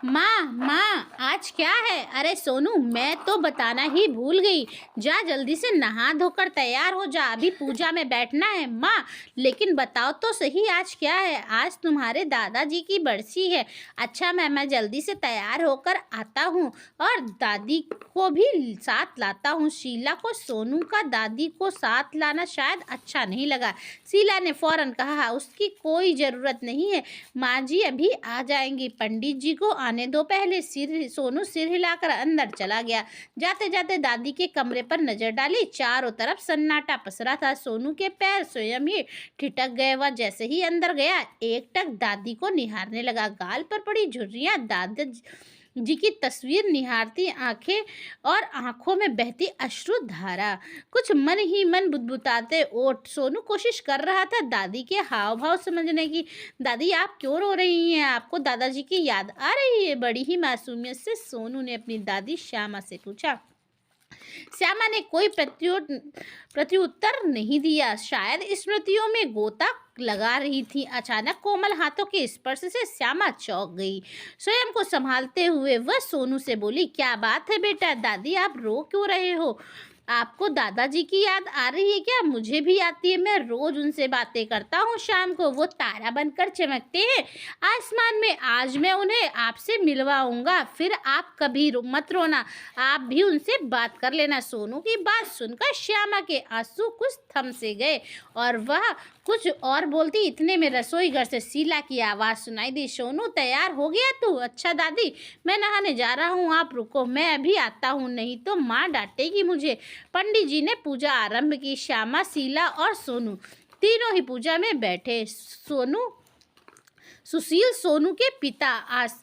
माँ माँ आज क्या है? अरे सोनू, मैं तो बताना ही भूल गई। जा जल्दी से नहा धोकर तैयार हो जा, अभी पूजा में बैठना है। माँ लेकिन बताओ तो सही आज क्या है? आज तुम्हारे दादाजी की बरसी है। अच्छा मैं जल्दी से तैयार होकर आता हूँ और दादी को भी साथ लाता हूँ। शीला को सोनू का दादी को साथ लाना शायद अच्छा नहीं लगा। शीला ने फौरन कहा, उसकी कोई ज़रूरत नहीं है, माँ जी अभी आ जाएंगी, पंडित जी को आने दो पहले। सोनू सिर हिलाकर अंदर चला गया। जाते जाते दादी के कमरे पर नजर डाली, चारों तरफ सन्नाटा पसरा था। सोनू के पैर स्वयं ही ठिठक गए। वह जैसे ही अंदर गया एकटक दादी को निहारने लगा। गाल पर पड़ी झुर्रियां दादा जी की तस्वीर निहारती आंखें और आंखों में बहती अश्रु धारा। कुछ मन ही मन बुदबुदाते ओठ सोनू कोशिश कर रहा था दादी के हाव भाव समझने की। दादी आप क्यों रो रही हैं? आपको दादाजी की याद आ रही है? बड़ी ही मासूमियत से सोनू ने अपनी दादी श्यामा से पूछा। श्यामा ने कोई प्रत्युत्तर नहीं दिया, शायद स्मृतियों में गोता लगा रही थी। अचानक कोमल हाथों के स्पर्श से श्यामा चौंक गई। स्वयं को संभालते हुए वह सोनू से बोली, क्या बात है बेटा? दादी आप रो क्यों रहे हो? आपको दादाजी की याद आ रही है क्या? मुझे भी आती है, मैं रोज उनसे बातें करता हूँ। शाम को वो तारा बनकर चमकते हैं आसमान में। आज मैं उन्हें आपसे मिलवाऊंगा, फिर आप कभी मत रोना, आप भी उनसे बात कर लेना। सोनू की बात सुनकर श्यामा के आंसू कुछ थम से गए और वह कुछ और बोलती, इतने में रसोई घर से शीला की आवाज़ सुनाई दी। सोनू तैयार हो गया तू? अच्छा दादी मैं नहाने जा रहा हूँ, आप रुको, मैं अभी आता हूँ, नहीं तो माँ डांटेगी मुझे। पंडित जी ने पूजा आरंभ की। श्यामा, शीला और सोनू तीनों ही पूजा में बैठे। सुशील सोनू के पिता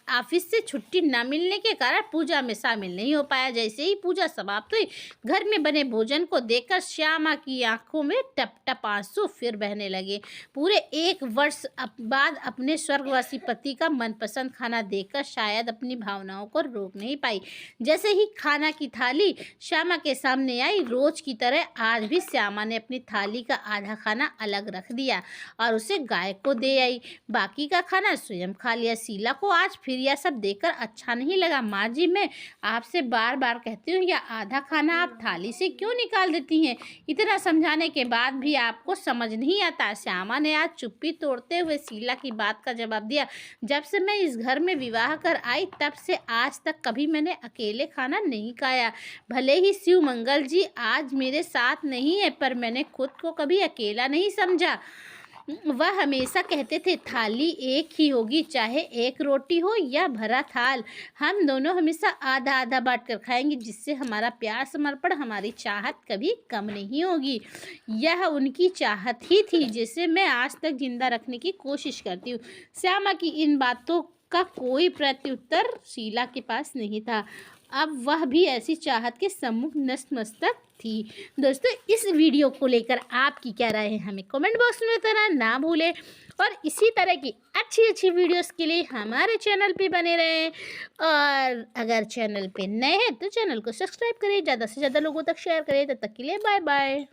ऑफिस से छुट्टी न मिलने के कारण पूजा में शामिल नहीं हो पाया। जैसे ही पूजा समाप्त हुई, घर में बने भोजन को देखकर श्यामा की आंखों में टप टप आंसू फिर बहने लगे। पूरे 1 वर्ष बाद अपने स्वर्गवासी पति का मनपसंद खाना देखकर शायद अपनी भावनाओं को रोक नहीं पाई। जैसे ही खाना की थाली श्यामा के सामने आई, रोज की तरह आज भी श्यामा ने अपनी थाली का आधा खाना अलग रख दिया और उसे गाय को दे आई। बाकी का खाना स्वयं खा लिया। शीला को आज फिर यह सब देखकर अच्छा नहीं लगा। माँ जी मैं आपसे बार बार कहती हूँ, यह आधा खाना आप थाली से क्यों निकाल देती हैं? इतना समझाने के बाद भी आपको समझ नहीं आता। श्यामा ने आज चुप्पी तोड़ते हुए शीला की बात का जवाब दिया। जब से मैं इस घर में विवाह कर आई तब से आज तक कभी मैंने अकेले खाना नहीं खाया। भले ही शिव मंगल जी आज मेरे साथ नहीं है, पर मैंने खुद को कभी अकेला नहीं समझा। वह हमेशा कहते थे थाली एक ही होगी, चाहे एक रोटी हो या भरा थाल, हम दोनों हमेशा आधा आधा बांट कर खाएंगे, जिससे हमारा प्यार समर्पण हमारी चाहत कभी कम नहीं होगी। यह उनकी चाहत ही थी जिसे मैं आज तक जिंदा रखने की कोशिश करती हूँ। श्यामा की इन बातों का कोई प्रत्युत्तर शीला के पास नहीं था। अब वह भी ऐसी चाहत के सम्मुख नतमस्तक थी। दोस्तों इस वीडियो को लेकर आपकी क्या राय है हमें कमेंट बॉक्स में बताना ना भूलें और इसी तरह की अच्छी वीडियोस के लिए हमारे चैनल पे बने रहें। और अगर चैनल पे नए हैं तो चैनल को सब्सक्राइब करें, ज़्यादा से ज़्यादा लोगों तक शेयर करें। तब तक के लिए बाय बाय।